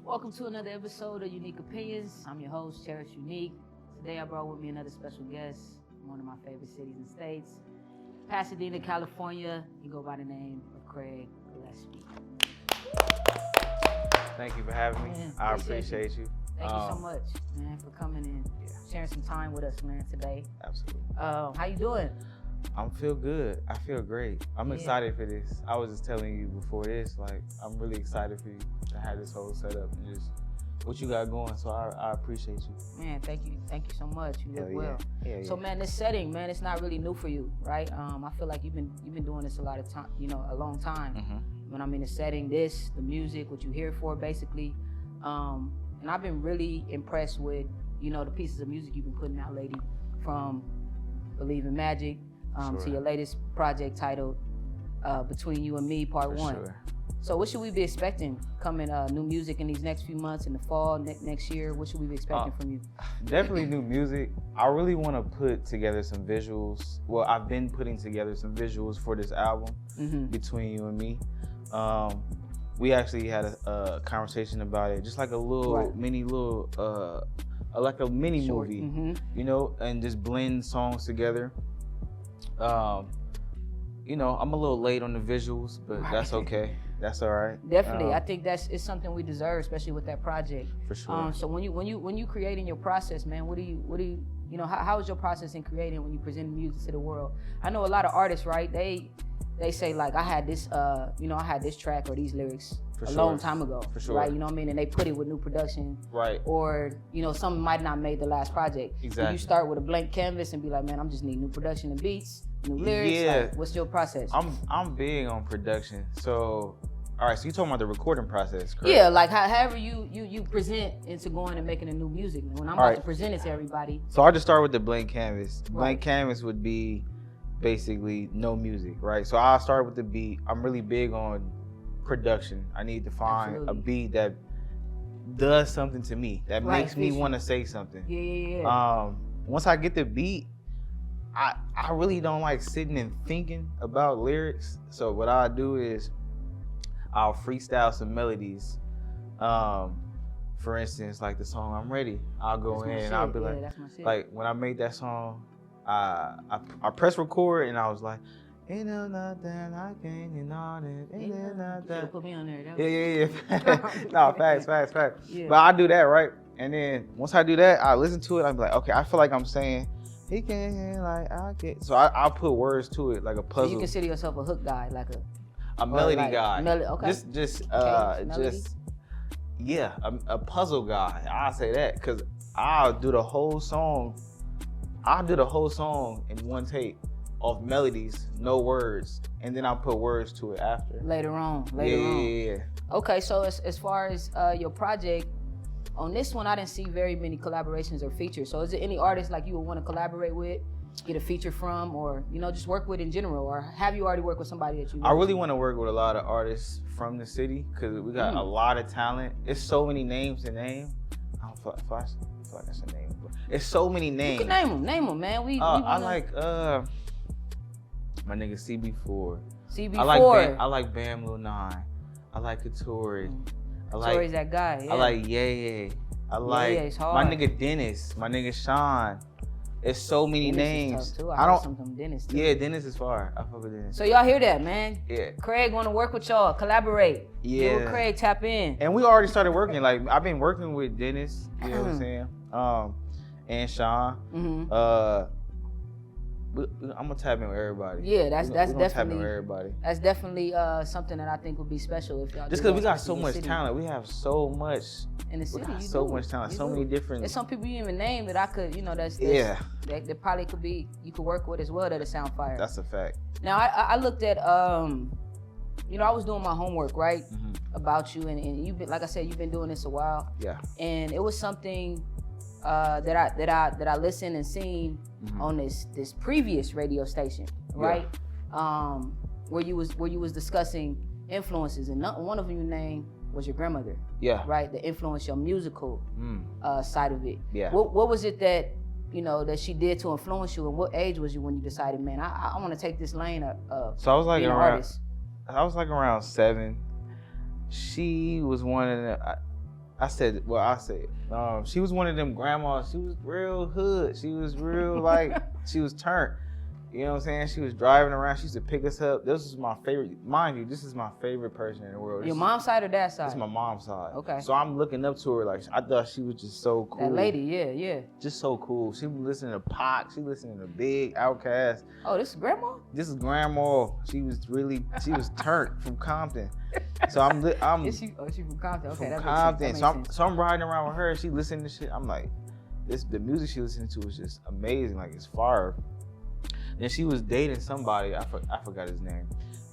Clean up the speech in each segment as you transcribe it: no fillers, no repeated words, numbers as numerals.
Welcome to another episode of Unique Opinions. I'm your host, Cherish Unique. Today I brought with me another special guest from one of my favorite cities and states, Pasadena, California. He go by the name of Craig Gillespie. Thank you for having me. Man, I appreciate you. Thank you so much, man, for coming and sharing some time with us, man, today. Absolutely. How you doing? I feel good. I feel great. I'm excited for this. I was just telling you before this, like, I'm really excited for you to have this whole setup and just what you got going. So I appreciate you. Man, thank you so much. You look well. Yeah. So, man, this setting, man, it's not really new for you, right? I feel like you've been doing this a lot of time, a long time. Mm-hmm. When I'm in the setting, the music, what you here for, basically. And I've been really impressed with, the pieces of music you've been putting out lately, from Believe in Magic to your latest project titled Between You and Me, Part 1. Sure. So what should we be expecting coming, new music in these next few months, in the fall, next year? What should we be expecting from you? Definitely new music. I really want to put together some visuals. Well, I've been putting together some visuals for this album, Between You and Me. We actually had a conversation about it, just like a little mini like a mini Short. movie, and just blend songs together. I'm a little late on the visuals, but that's okay. That's all right. Definitely, I think it's something we deserve, especially with that project. For sure. So when you creating your process, man, what do you how is your process in creating when you present music to the world? I know a lot of artists, right? They say, like, I had this track or these lyrics long time ago, for sure, right? You know what I mean? And they put it with new production, right? Or something might not made the last project. Exactly. You start with a blank canvas and be like, man, I'm just need new production and beats, new lyrics. Yeah. Like, what's your process? I'm big on production. So, all right. So you talking about the recording process, correct? Yeah, like however you present into going and making a new music. When I'm about to present it to everybody. So I'll just start with the blank canvas. Blank canvas would be basically no music, right? So I'll start with the beat. I'm really big on production. I need to find a beat that does something to me, that makes me want to say something. Yeah. Once I get the beat, I really don't like sitting and thinking about lyrics. So what I'll do is I'll freestyle some melodies. For instance, like the song I'm Ready. I'll go in and I'll be like when I made that song, I pressed record and I was like, ain't no nothing I can't get on it. Ain't no nothing. Put me on there. Yeah. No, facts. Yeah. But I do that, right? And then once I do that, I listen to it. I'm like, okay, I feel like I'm saying, he can't hear like I can. So I'll put words to it, like a puzzle. So you consider yourself a hook guy, like a melody guy. Okay. A puzzle guy. I'll say that because I'll do the whole song. In one take of melodies, no words, and then I'll put words to it after. Later on. Yeah. Okay, so as far as your project, on this one, I didn't see very many collaborations or features. So is there any artists like you would want to collaborate with, get a feature from, or just work with in general, or have you already worked with somebody that you? I really want to work with a lot of artists from the city because we got a lot of talent. It's so many names to name. I don't feel like that's a name. It's so many names. You can name them, man. I like my nigga CB4. I like Bam Lil 9. I like Katori. Katori's that guy. Yeah. I like Ye. I like my nigga Dennis. My nigga Sean. It's so many names. Is tough too. I don't. Some from Dennis too. Yeah, Dennis is far. I fuck with Dennis. So y'all hear that, man? Yeah. Craig want to work with y'all, collaborate. Yeah. You and Craig tap in. And we already started working. Like I've been working with Dennis. You know what I'm saying? And Sean. I'm gonna tap in with everybody. Yeah, that's definitely tap in with everybody. That's definitely something that I think would be special if y'all. Just because we got so much talent, we have so much. In the city, so much talent, so many different. There's some people you didn't even name that I could, that probably could be you could work with as well that'll sound fire. That's a fact. Now I looked at I was doing my homework, right, about you, and you've been, like I said, you've been doing this a while. Yeah. And it was something that I listened and seen on this previous radio station, right? Yeah. Where you was discussing influences, and one of them you named was your grandmother. Yeah. Right? The influence, your musical side of it. Yeah. What was it that that she did to influence you, and what age was you when you decided, man, I want to take this lane of so I was like being an around, artist? I was like around 7. She was one of the, I said, she was one of them grandmas. She was real hood. She was real like, she was turned. You know what I'm saying? She was driving around. She used to pick us up. This is my favorite. Mind you, this is my favorite person in the world. Your mom's side or dad's side? This is my mom's side. Okay. So I'm looking up to her like, I thought she was just so cool. That lady, yeah. Just so cool. She was listening to Pac. She listening to Big, Outkast. Oh, this is grandma? This is grandma. She was turned from Compton. So Is she from Compton? Okay, from Compton. So I'm riding around with her. She listening to shit. I'm like, the music she listening to is just amazing. Like, it's fire. Then she was dating somebody. I forgot his name.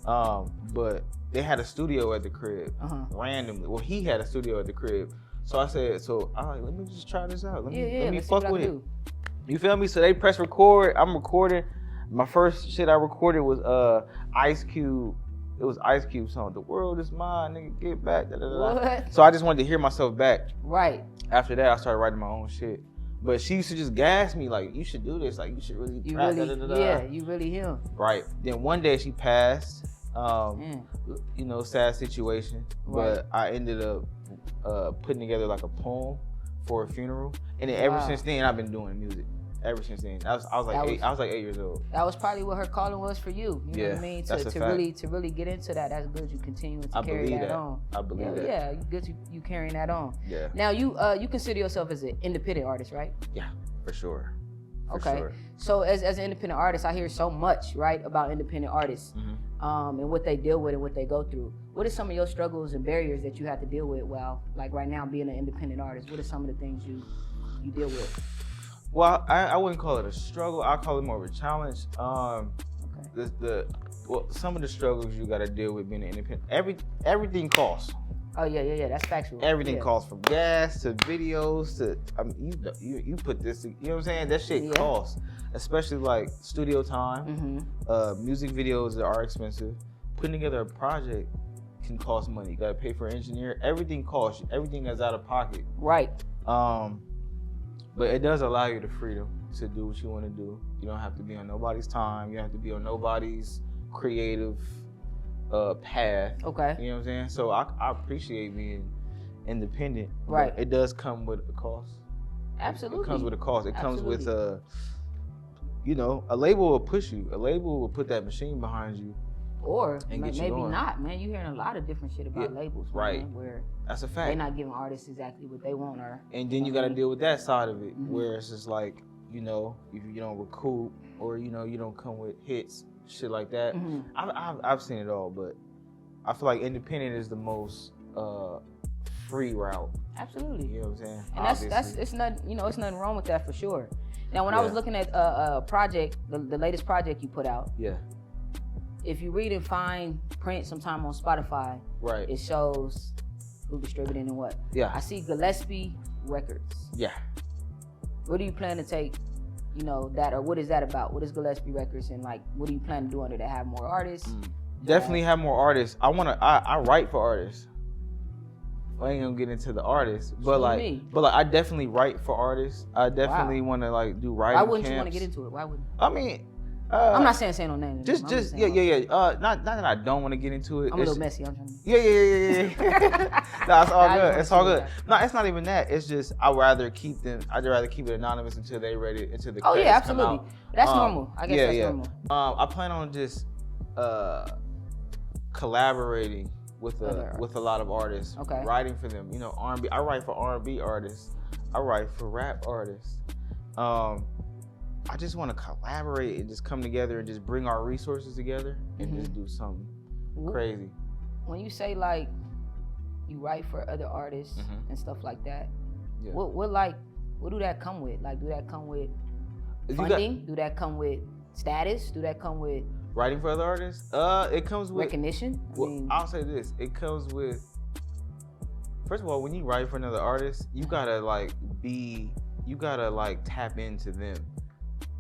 But they had a studio at the crib randomly. Well, he had a studio at the crib. So I said, let me just try this out. Let me fuck with it. You feel me? So they press record. I'm recording. My first shit I recorded was Ice Cube. It was Ice Cube's song. The world is mine, nigga. Get back. Da, da, da. What? So I just wanted to hear myself back. Right. After that, I started writing my own shit. But she used to just gas me like, you should do this. Like, you should really rap. Yeah, you really him. Right. Then one day she passed. You know, sad situation. Right. But I ended up putting together like a poem for a funeral. And then ever since then, I've been doing music. Ever since then, I was like 8 years old. That was probably what her calling was for you. You know what I mean? To really get into that. That's good. You continue to carry that on. I believe that. Yeah, good. You carrying that on. Yeah. Now you consider yourself as an independent artist, right? Yeah, for sure. Okay. Sure. So as an independent artist, I hear so much, right, about independent artists, and what they deal with and what they go through. What are some of your struggles and barriers that you have to deal with while, like right now, being an independent artist? What are some of the things you deal with? Well, I wouldn't call it a struggle. I call it more of a challenge. Some of the struggles you got to deal with being an independent. Everything costs. Oh yeah. That's factual. Everything costs, from gas to videos to you put this. You know what I'm saying? That shit costs, especially like studio time. Music videos are expensive. Putting together a project can cost money. You got to pay for an engineer. Everything costs. Everything is out of pocket. Right. But it does allow you the freedom to do what you want to do. You don't have to be on nobody's time. You don't have to be on nobody's creative path. Okay. You know what I'm saying? So I appreciate being independent. Right. It does come with a cost. Absolutely. It comes with a cost. It comes with a label will push you. A label will put that machine behind you. Or maybe not, man. You're hearing a lot of different shit about labels, right? Man, where that's a fact. They're not giving artists exactly what they want, and then you got to deal with that side of it, where it's just like, if you don't recoup, or you don't come with hits, shit like that. I've seen it all, but I feel like independent is the most free route. Absolutely. You know what I'm saying? And that's it's nothing wrong with that for sure. Now, when I was looking at a project, the latest project you put out. Yeah. If you read and find print sometime on Spotify, right, it shows who distributed and what. Yeah. I see Gillespie Records. Yeah. What do you plan to take, that, or what is that about? What is Gillespie Records, and like, what do you plan to do under that? Have more artists? Definitely have more artists. I write for artists. I ain't gonna get into the artists, but I definitely write for artists. I definitely want to do writing. Why wouldn't camps. you want to get into it? Why wouldn't? I mean. I'm not saying no names. Not that I don't want to get into it. I'm a little messy. I'm trying to. Yeah. No, it's all good. It's all good. No, it's not even that. It's just I'd rather keep it anonymous until they ready, until the credits absolutely. come out. That's normal. I guess that's normal. I plan on just collaborating with a lot of artists. Okay. Writing for them. R&B. I write for R&B artists. I write for rap artists. I just want to collaborate and just come together and just bring our resources together and just do something crazy. When you say like you write for other artists and stuff like that, what do that come with? Like, do that come with funding? Do that come with status? Do that come with writing for other artists? It comes with recognition. I'll say this: it comes with, first of all, when you write for another artist, you gotta tap into them.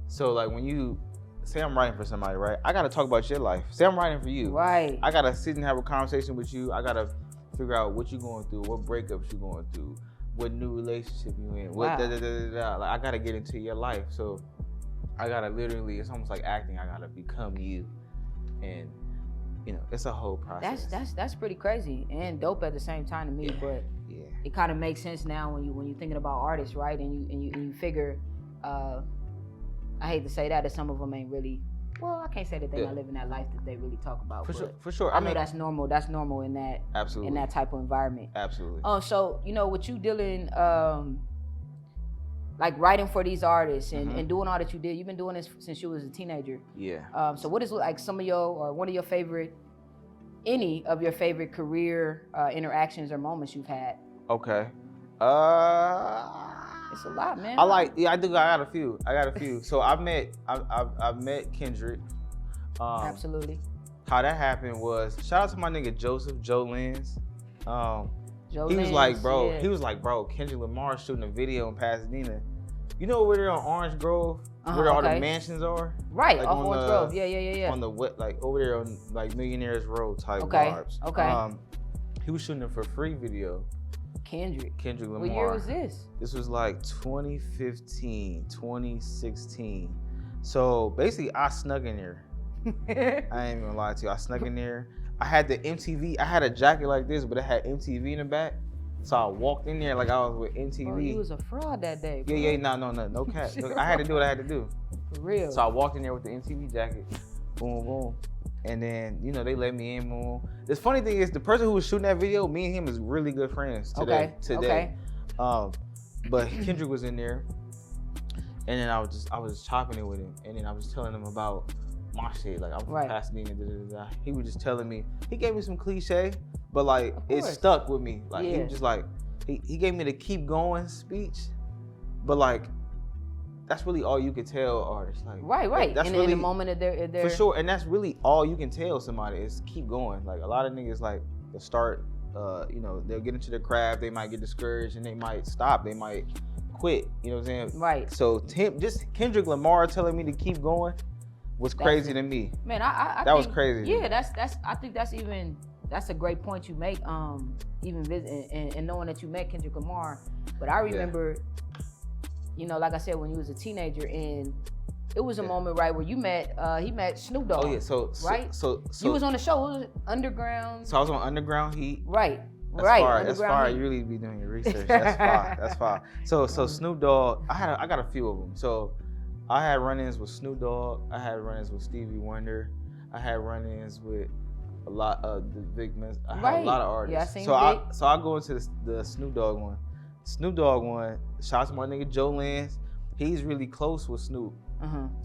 So like when you say I'm writing for somebody, right? I gotta talk about your life. Say I'm writing for you. Right. I gotta sit and have a conversation with you. I gotta figure out what you're going through, what breakups you're going through, what new relationship you in, what Like I gotta get into your life. So I gotta literally, it's almost like acting. I gotta become you, and you know, it's a whole process. That's pretty crazy and dope at the same time to me. Yeah. But Yeah. it kind of makes sense now when you're thinking about artists, right? And you figure, I hate to say that some of them ain't really. Well, I can't say that they're not living that life that they really talk about. For sure. I know that's normal. That's normal in that. Absolutely. In that type of environment. Absolutely. Oh, so you know, with you dealing, like writing for these artists and doing all that you did, you've been doing this since you was a teenager. Yeah. So what is like some of your or one of your favorite, any of your favorite career interactions or moments you've had? Okay. It's a lot, man. I got a few. So I met Kendrick. Absolutely. How that happened was, shout out to my nigga Joe Lenz. He was like, bro, Kendrick Lamar shooting a video in Pasadena. You know where they're on Orange Grove, where all the mansions are? Right, like off Orange Grove. Yeah. On the like over there on like Millionaires Road type vibes. Okay. He was shooting a for free video. Kendrick Lamar. What year was this? This was like 2015, 2016. So basically, I snuck in there. I ain't even gonna lie to you. I snuck in there. I had the MTV. I had a jacket like this, but it had MTV in the back. So I walked in there like I was with MTV. Bro, you was a fraud that day, bro. Yeah, no cap. I had to do what I had to do. For real. So I walked in there with the MTV jacket. Boom, boom. And then, you know, they let me in, boom. The funny thing is, the person who was shooting that video, me and him is really good friends today. Okay. But Kendrick was in there. And then I was just chopping it with him. And then I was telling him about my shit. Like, I'm from Pasadena, He was just telling me, he gave me some cliche, but like, it stuck with me. Like, he was just like, he gave me the keep going speech, but like, that's really all you can tell artists. Like, right. That's in the moment of their for sure, and that's really all you can tell somebody is keep going. Like, a lot of niggas, like, they'll start, you know, they'll get into their craft, they might get discouraged, and they might stop, they might quit. You know what I'm saying? Right. So just Kendrick Lamar telling me to keep going was crazy to me. Man, I that think, was crazy. Yeah, I think that's a great point you make. Even visiting and knowing that you met Kendrick Lamar, but I remember, you know, like I said, when you was a teenager, and it was a moment, right, where you met, he met Snoop Dogg. Oh yeah, so you was on the show, it was Underground. So I was on Underground Heat. Right. That's fire. You really be doing your research. That's fire. So Snoop Dogg, I got a few of them. So I had run-ins with Snoop Dogg. I had run-ins with Stevie Wonder. I had run-ins with a lot of the big men. I had a lot of artists. Yeah, I seen so I go into the Snoop Dogg one. Snoop Dogg one. Shout out to my nigga Joe Lenz. He's really close with Snoop.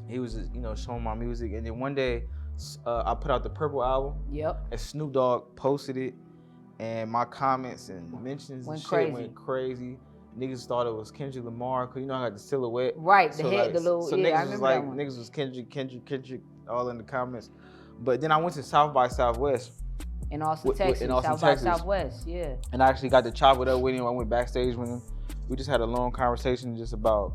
He was just, you know, showing my music, and then one day I put out the Purple album. Yep. And Snoop Dogg posted it, and my comments and mentions went crazy. Niggas thought it was Kendrick Lamar, cause you know I got the silhouette. Right, so the head, like, the little. So yeah, niggas was like, niggas was Kendrick, all in the comments. But then I went to South by Southwest. In Austin, Texas. South by Southwest, yeah. And I actually got to chop it up with him. I went backstage with him. We just had a long conversation just about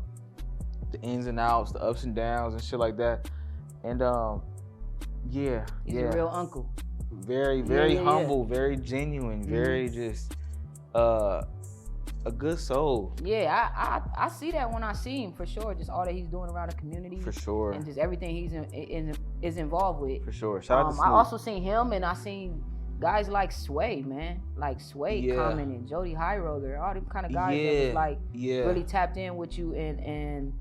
the ins and outs, the ups and downs and shit like that. And he's a real uncle. Very humble, very genuine, very just a good soul. Yeah, I see that when I see him, for sure. Just all that he's doing around the community. For sure. And just everything he's is involved with. For sure. Shout out to Snoop. I also seen him, and I seen guys like Sway, man. Like Sway commenting, Jody High Roller, all them kind of guys that was like really tapped in with you and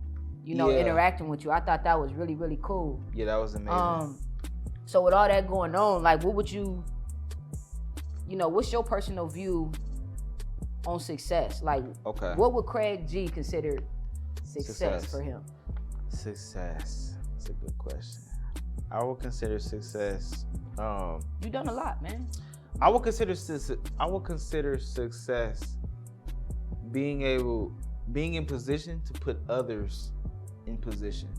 you know, interacting with you. I thought that was really, really cool. Yeah, that was amazing. So with all that going on, like, what would you know, what's your personal view on success? Like, what would Craig G consider success for him? Success. That's a good question. I would consider success. You done a lot, man. I would consider success being in position to put others in position.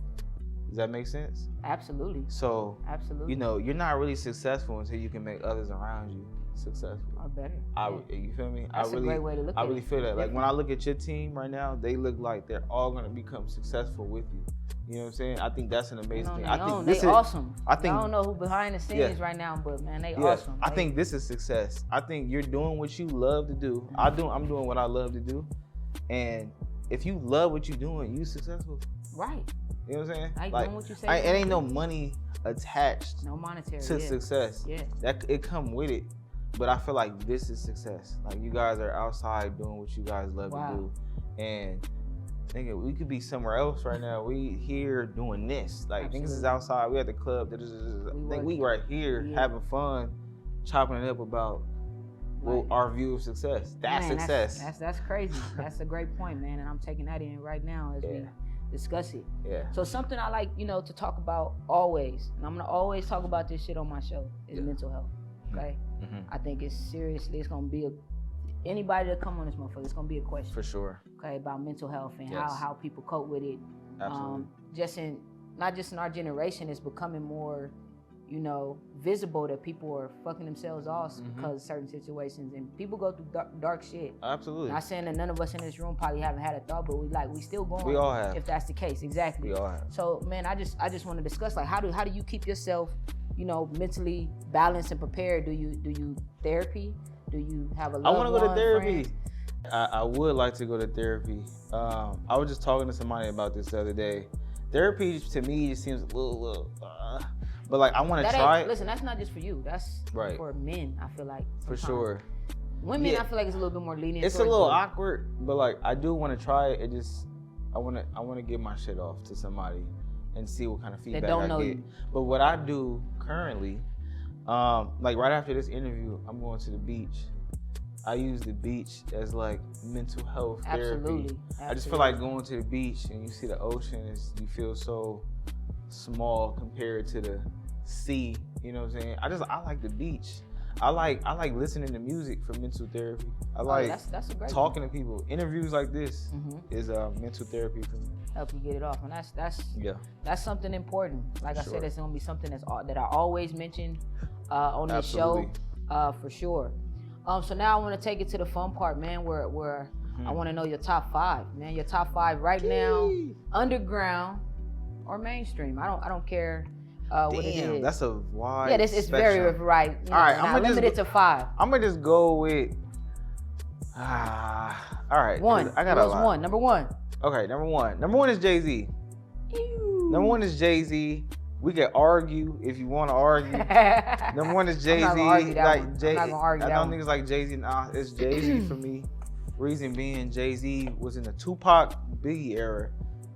Does that make sense? Absolutely. So, you know, you're not really successful until you can make others around you successful. Or better. You feel me? That's a great way to look at it. I really feel that. Like, when I look at your team right now, they look like they're all going to become successful with you. You know what I'm saying? I think that's an amazing thing. I think they awesome. I don't know who behind the scenes right now, but man, they awesome. I think this is success. I think you're doing what you love to do. I'm doing what I love to do. And if you love what you're doing, you successful. Right. You know what I'm saying? I like, doing what you say. it ain't no money attached no monetary to success. Yeah. That it come with it. But I feel like this is success. Like you guys are outside doing what you guys love to do. And nigga, we could be somewhere else right now. We here doing this. Like Absolutely. niggas is outside. We at the club. We right here having fun, chopping it up about our view of success. That's success. That's crazy. That's a great point, man. And I'm taking that in right now as we discuss it. Yeah. So something I like, to talk about always, and I'm gonna always talk about this shit on my show, is mental health. Okay. Mm-hmm. I think it's gonna be anybody that come on this motherfucker, it's gonna be a question. For sure. Okay, about mental health and how people cope with it. Absolutely. Not just in our generation, it's becoming more, visible that people are fucking themselves off because of certain situations, and people go through dark shit. Absolutely. Not saying that none of us in this room probably haven't had a thought, but we still going. We all have. If that's the case, exactly. We all have. So man, I just want to discuss how do you keep yourself, mentally balanced and prepared? Do you therapy? Do you have a loved I want to go to therapy. I would like to go to therapy. I was just talking to somebody about this the other day. Therapy to me just seems a little but like I want to try it. Listen, that's not just for you. That's for men. I feel like sometimes. For sure. Women, I feel like it's a little bit more lenient. It's a little awkward, but like I do want to try it. I want to give my shit off to somebody and see what kind of feedback I get. You. But what I do currently, like right after this interview, I'm going to the beach. I use the beach as like mental health therapy. Absolutely. I just feel like going to the beach and you see the ocean, you feel so small compared to the sea. You know what I'm saying? I like the beach. I like listening to music for mental therapy. I like that's a great talking to people. Interviews like this is mental therapy for me. Help you get it off, and that's something important. Like I said, it's gonna be something that I always mention on this show, for sure. So now I want to take it to the fun part, man. Where I want to know your top 5, man. Your top 5 right now, underground or mainstream. I don't care. What it is. That's a wide. Yeah, it's very right. All right, I'm gonna limit it to 5. I'm gonna just go with. All right. 1. I got a lot. Number 1. Okay, number 1. Number 1 is Jay-Z. Number 1 is Jay-Z. We can argue if you want to argue. Number 1 is Jay-Z. I'm not gonna argue that one. I'm not gonna argue I that don't one. think it's like Jay-Z. Nah, it's Jay-Z for me. Reason being, Jay-Z was in the Tupac Biggie era.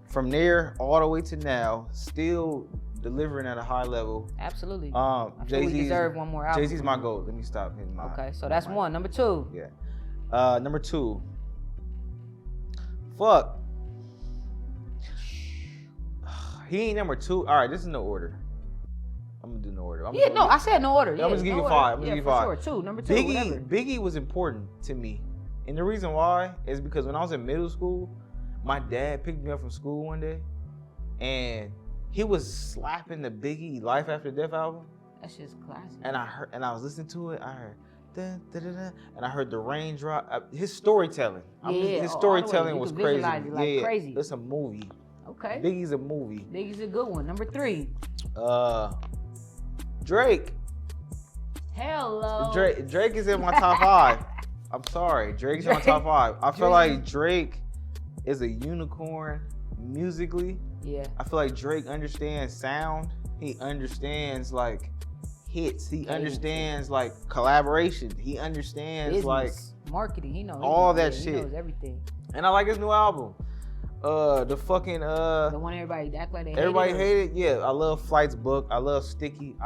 From there all the way to now, still delivering at a high level. Absolutely. Jay-Z deserve one more album. Jay-Z's my goal. Let me stop hitting my. Okay, so that's 1. Number 2. Yeah. Number 2. Fuck. He ain't number 2. All right, this is no order. I'm gonna do no order. I said no order. I'm gonna give you 5. I'm gonna give you 5. Sure. 2. Number 2. Whatever. Biggie was important to me, and the reason why is because when I was in middle school, my dad picked me up from school one day, and he was slapping the Biggie Life After Death album. That's just classic. And I was listening to it. I heard, dun, dun, dun, dun, and I heard the raindrop. His storytelling. His storytelling was crazy. Crazy. It's a movie. Okay. Biggie's a movie. Biggie's a good one. Number 3. Drake. Hello. Drake is in my top 5. I'm sorry. Drake's in my top 5. I feel like Drake is a unicorn musically. Yeah. I feel like Drake understands sound. He understands like hits. He understands like collaboration. He understands like marketing. He knows all that shit. He knows everything. And I like his new album. The one everybody act like they hated. Yeah, I love Flight's Book. I love Sticky.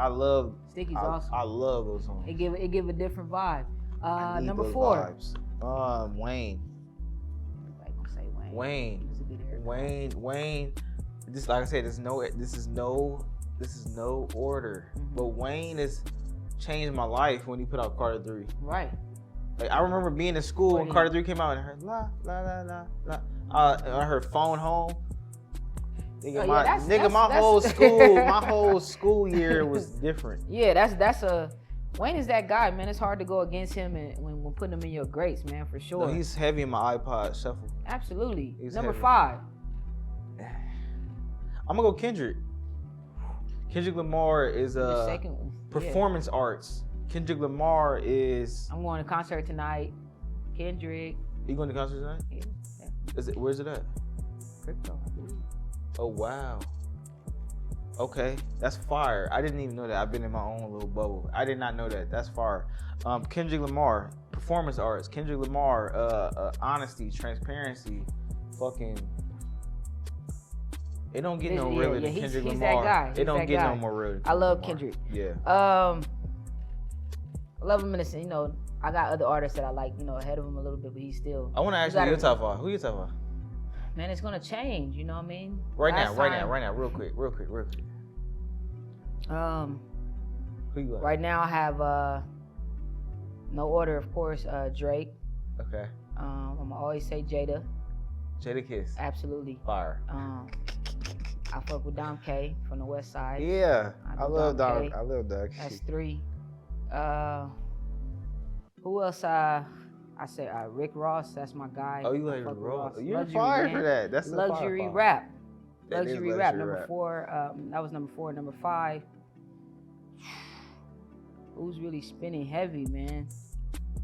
Sticky's awesome. I love those songs. It give a different vibe. Number 4. Wayne. Everybody gonna say Wayne. Wayne. This, like I said, this is no order. Mm-hmm. But Wayne has changed my life when he put out Carter 3. Right. Like I remember being in school when Carter 3 came out and I heard la la la la la. I heard Phone Home. My whole school year was different. Yeah, Wayne is that guy, man. It's hard to go against him and when putting him in your greats, man, for sure. No, he's heavy in my iPod shuffle. Absolutely. Number 5. I'm gonna go Kendrick. Kendrick Lamar is performance arts. Kendrick Lamar is. I'm going to concert tonight. Kendrick. You going to concert tonight? Yeah. Where's it at? Crypto, I believe. Oh wow. Okay, that's fire. I didn't even know that. I've been in my own little bubble. I did not know that. That's fire. Kendrick Lamar, performance arts. Kendrick Lamar, honesty, transparency, fucking. It don't get no realer than Kendrick Lamar. That guy. It don't get no more realer. I love Kendrick. Yeah. I love him in a sense. You know, I got other artists that I like. You know, ahead of him a little bit, but he's still. I want to ask you your top five. Who your top five? Man, it's gonna change. You know what I mean? Right now, real quick. Who you like? Right now I have no order, of course. Drake. Okay. I'm gonna always say Jada. Jada Kiss. Absolutely. Fire. I fuck with Dom K from the West Side. Yeah, I love Dom. K. I love Dom. That's 3. Who else? I say Rick Ross. That's my guy. Oh, you like Rick Ross? You're Luxury, fire man. for that. That's luxury fire. rap. That Luxury rap. Number 4. That was number 4. Number 5. Who's really spinning heavy, man?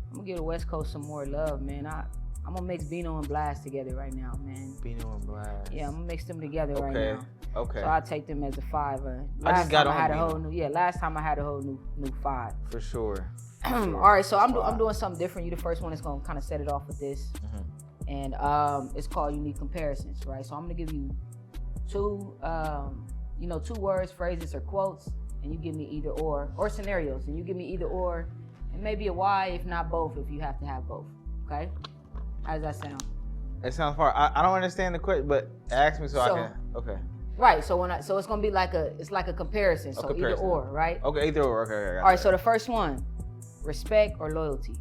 I'm gonna give the West Coast some more love, man. I'm gonna mix Bino and Blast together right now, man. Bino and Blast. Yeah, I'm gonna mix them together right now. Okay. So I take them as a 5. Last time I had a whole new 5. For sure. All right, so I'm doing something different. You the first one that's gonna kind of set it off with this, and it's called unique comparisons, right? So I'm gonna give you 2 words, phrases, or quotes, and you give me either or scenarios, and you give me either or, and maybe a why, if not both, if you have to have both. Okay? How does that sound? It sounds far. I don't understand the question, but ask me so I can. Okay. Right. So it's gonna be like a comparison. So either or, right? Okay, either or. Okay. All right. So the first one, respect or loyalty.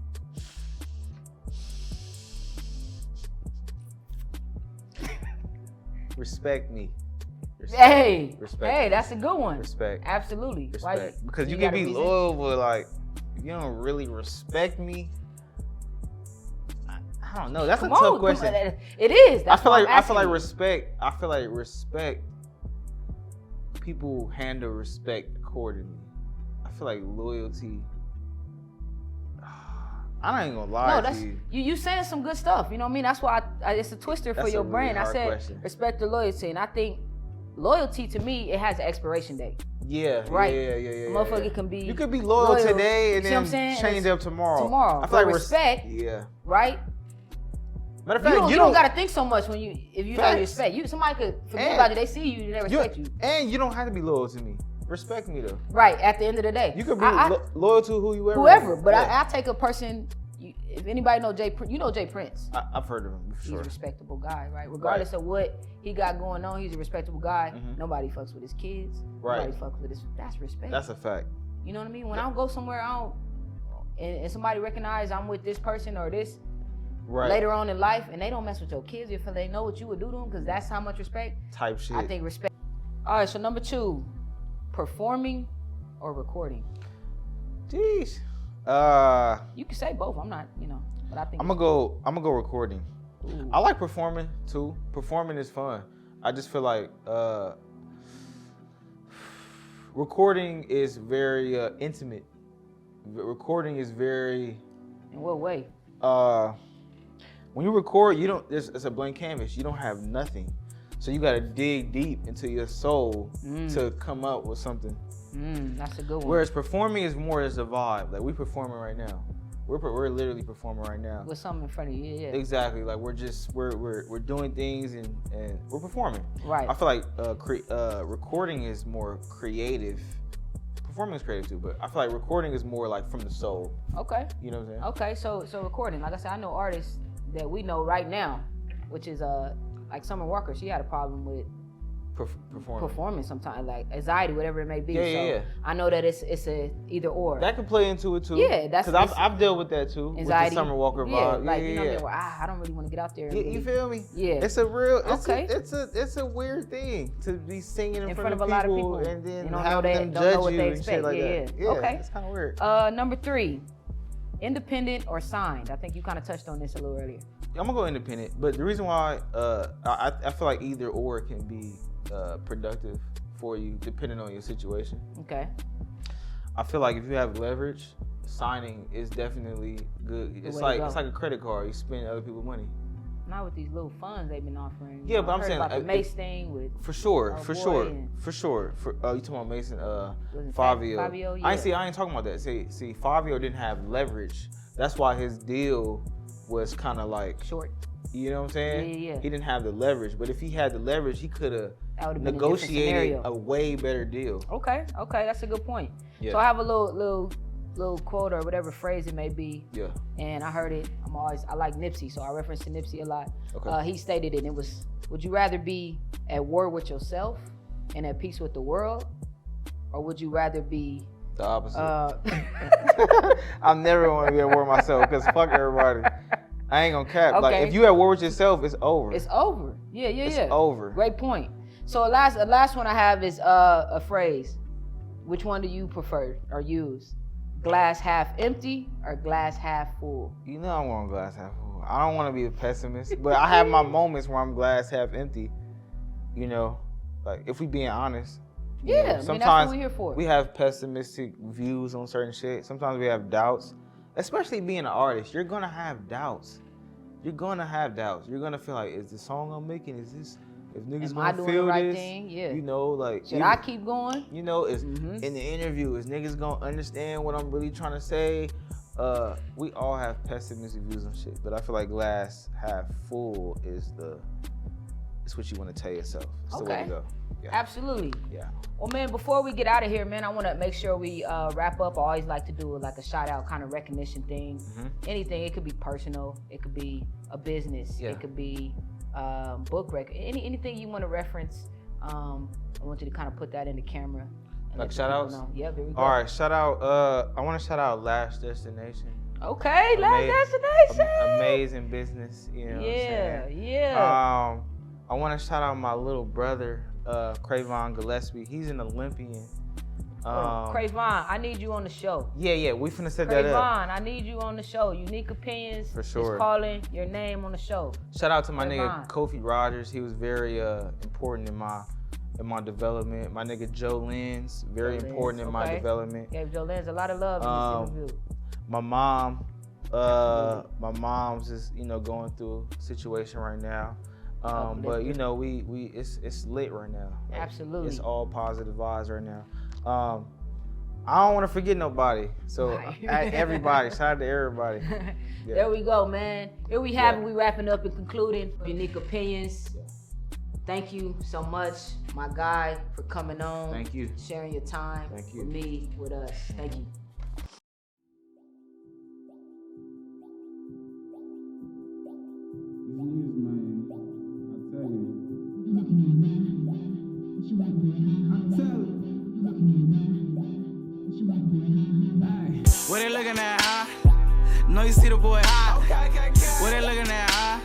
Respect me. Hey, Respect. That's a good one. Respect. Absolutely. Respect. Because you can be loyal, but like, if you don't really respect me, I don't know. That's a tough question. It is. That's I feel like respect. People handle respect accordingly. I feel like loyalty. I ain't gonna lie to you. You saying some good stuff. You know what I mean? That's why it's a twister for your brain. I said respect or loyalty, and I think loyalty to me, it has an expiration date. Yeah. Right. Yeah. Motherfucker can be. You could be loyal today and then change up tomorrow. I feel like respect. Yeah. Right. Matter of fact, you don't gotta think so much if you know you respect. Somebody could forget about you. They see you, they respect you. And you don't have to be loyal to me. Respect me though. Right. At the end of the day, you could be loyal to whoever. But I take a person. If anybody know Jay Prince. I've heard of him. For sure. He's a respectable guy, right? Regardless of what he got going on, he's a respectable guy. Mm-hmm. Nobody fucks with his kids. Right. Nobody fucks with his. That's respect. That's a fact. You know what I mean? When I go somewhere, and somebody recognize I'm with this person or this. Right. Later on in life, and they don't mess with your kids if they know what you would do to them, because that's how much respect. Type shit. I think respect. All right, so number 2, performing or recording. Jeez. You can say both. I'm not, but I think I'm gonna go recording. Ooh. I like performing too. Performing is fun. I just feel like recording is very intimate. Recording is very. In what way? When you record, it's a blank canvas. You don't have nothing. So you gotta dig deep into your soul to come up with something. That's a good one. Whereas performing is more as a vibe. Like we performing right now. We're literally performing right now. With something in front of you, yeah. Exactly. Like we're doing things and we're performing. Right. I feel like recording is more creative. Performing is creative too, but I feel like recording is more like from the soul. Okay. You know what I'm saying? Okay, so recording. Like I said, I know artists that we know right now, which is like Summer Walker. She had a problem with performing sometimes, like anxiety, whatever it may be. Yeah. I know that it's a either or. That could play into it too. Yeah, that's because I've dealt with that too. Anxiety. With the Summer Walker vibe. Yeah, like you know what I mean? Well, I don't really want to get out there. You feel me? Yeah. It's a real. Okay. It's a weird thing to be singing in front of a lot of people, and then you don't have them don't judge know what you they and expect. shit like that. Yeah. Okay. It's kind of weird. Number 3, independent or signed. I think you kind of touched on this a little earlier. I'm gonna go independent, but the reason why I feel like either or can be productive for you depending on your situation. Okay. I feel like if you have leverage, signing is definitely good. It's like a credit card. You spend other people's money. Not with these little funds they've been offering. Yeah, but I'm heard saying about the Mace thing with for sure. You talking about Mason? Fabio. Yeah. I ain't talking about that. See, Fabio didn't have leverage. That's why his deal was kind of like short. You know what I'm saying? Yeah. He didn't have the leverage, but if he had the leverage, he could have negotiated a way better deal. Okay, that's a good point. Yeah. So I have a little quote or whatever phrase it may be. Yeah. And I heard it. I like Nipsey, so I reference to Nipsey a lot. Okay. He stated it, and it was, would you rather be at war with yourself and at peace with the world, or would you rather be the opposite? I never want to be at war with myself because fuck everybody. I ain't gonna cap. Okay. Like if you at war with yourself, it's over. It's over. Yeah. It's over. Great point. So the last one I have is a phrase. Which one do you prefer or use? Glass half empty or glass half full? You know I'm going glass half full. I don't want to be a pessimist, but I have my moments where I'm glass half empty. You know, like if we being honest. Yeah, sometimes that's what we're here for. We have pessimistic views on certain shit. Sometimes we have doubts. Especially being an artist, you're gonna have doubts. You're gonna feel like, is the song I'm making, if niggas gonna feel this? Thing? Yeah. You know, like should I keep going? You know, in the interview, is niggas gonna understand what I'm really trying to say? We all have pessimistic views on shit, but I feel like glass half full is what you want to tell yourself. It's the way to go. Yeah. Absolutely. Yeah. Well, man, before we get out of here, man, I want to make sure we wrap up. I always like to do like a shout out kind of recognition thing. Anything. It could be personal. It could be a business. Yeah. It could be book record. Anything you want to reference. I want you to kind of put that in the camera. Like shout outs? Yeah, there we go. All right, shout out. I want to shout out Last Destination. Okay, Last Destination. Amazing business. You know what I'm saying? Yeah. I want to shout out my little brother, Crayvon Gillespie. He's an Olympian. Crayvon, I need you on the show. Yeah, we finna set that up. Crayvon, I need you on the show. Unique Opinions for sure. is calling your name on the show. Shout out to my nigga Kofi Rogers. He was very important in my development. My nigga Joe Lenz, very important in my development. Gave Joe Lenz a lot of love in this interview. My mom's is going through a situation right now. But it's lit right now. Like, absolutely. It's all positive vibes right now. I don't want to forget nobody. So everybody, shout out to everybody. Yeah. There we go, man. Here we have it. We wrapping up and concluding Unique Opinions. Yeah. Thank you so much, my guy, for coming on. Thank you. Sharing your time with me, with us. Thank you. What they looking at, huh? Know you see the boy hot. What they looking at, huh?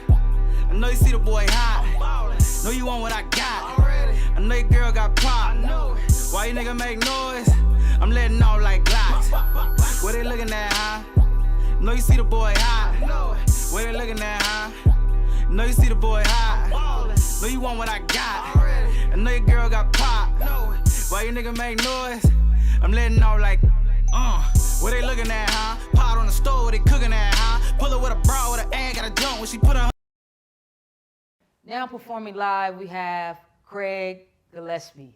I know you see the boy hot. Know you want what I got. I know your girl got pop. Why you nigga make noise? I'm letting out like Glocks. What they looking at, huh? Know you see the boy hot. What they looking at, huh? Know you see the boy hot. Know you want what I got. I know your girl got pop. Why you nigga make noise? I'm letting out like, what they looking at, huh? Pot on the stove, what they cooking at, huh? Pull up with a bra with an egg, got a jump when she put her. Now performing live, we have Craig Gillespie.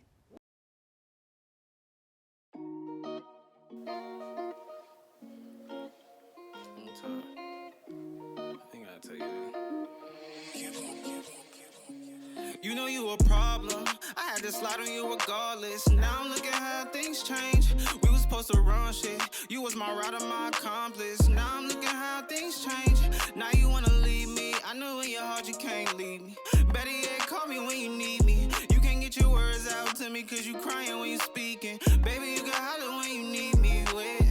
You know you a problem. I had to slide on you regardless. Now I'm looking how things change. We was supposed to run shit. You was my rider, my accomplice. Now I'm looking how things change. Now you wanna leave me. I know in your heart you can't leave me. Better yet, call me when you need me. You can't get your words out to me cause you crying when you speaking. Baby, you can holler when you need me.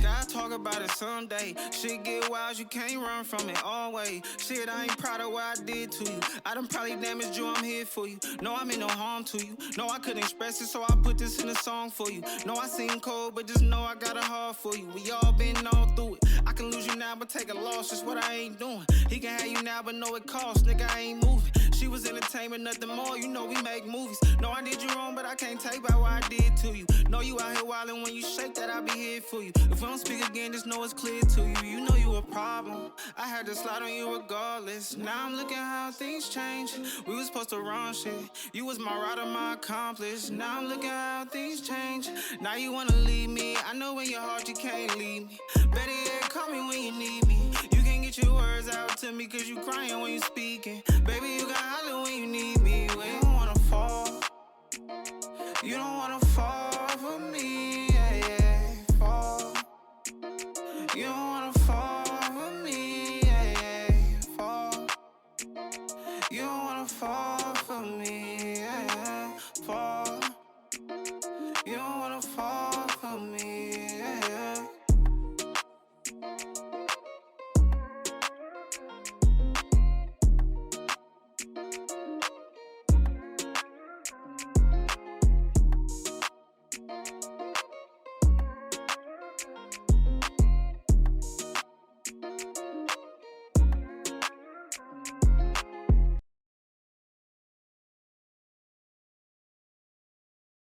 Gotta talk about it someday. Shit get wild, you can't run from it always. Shit, I ain't proud of what I did to you. I done probably damaged you, I'm here for you. No, I mean no harm to you. No, I couldn't express it, so I put this in a song for you. No, I seem cold, but just know I got a heart for you. We all been all through it. I can lose you now, but take a loss, just what I ain't doing. He can have you now, but know it costs, nigga, I ain't moving. Shit, She was entertainment, nothing more. You know we make movies. No, I did you wrong, but I can't take back what I did to you. Know you out here wildin', when you shake that, I'll be here for you. If we don't speak again, just know it's clear to you. You know you a problem. I had to slide on you regardless. Now I'm looking how things change. We was supposed to run shit. You was my rider, my accomplice. Now I'm looking how things change. Now you wanna leave me. I know in your heart you can't leave me. Better yet, call me when you need me. You can get your words out to me, cause you crying when you speaking. Baby,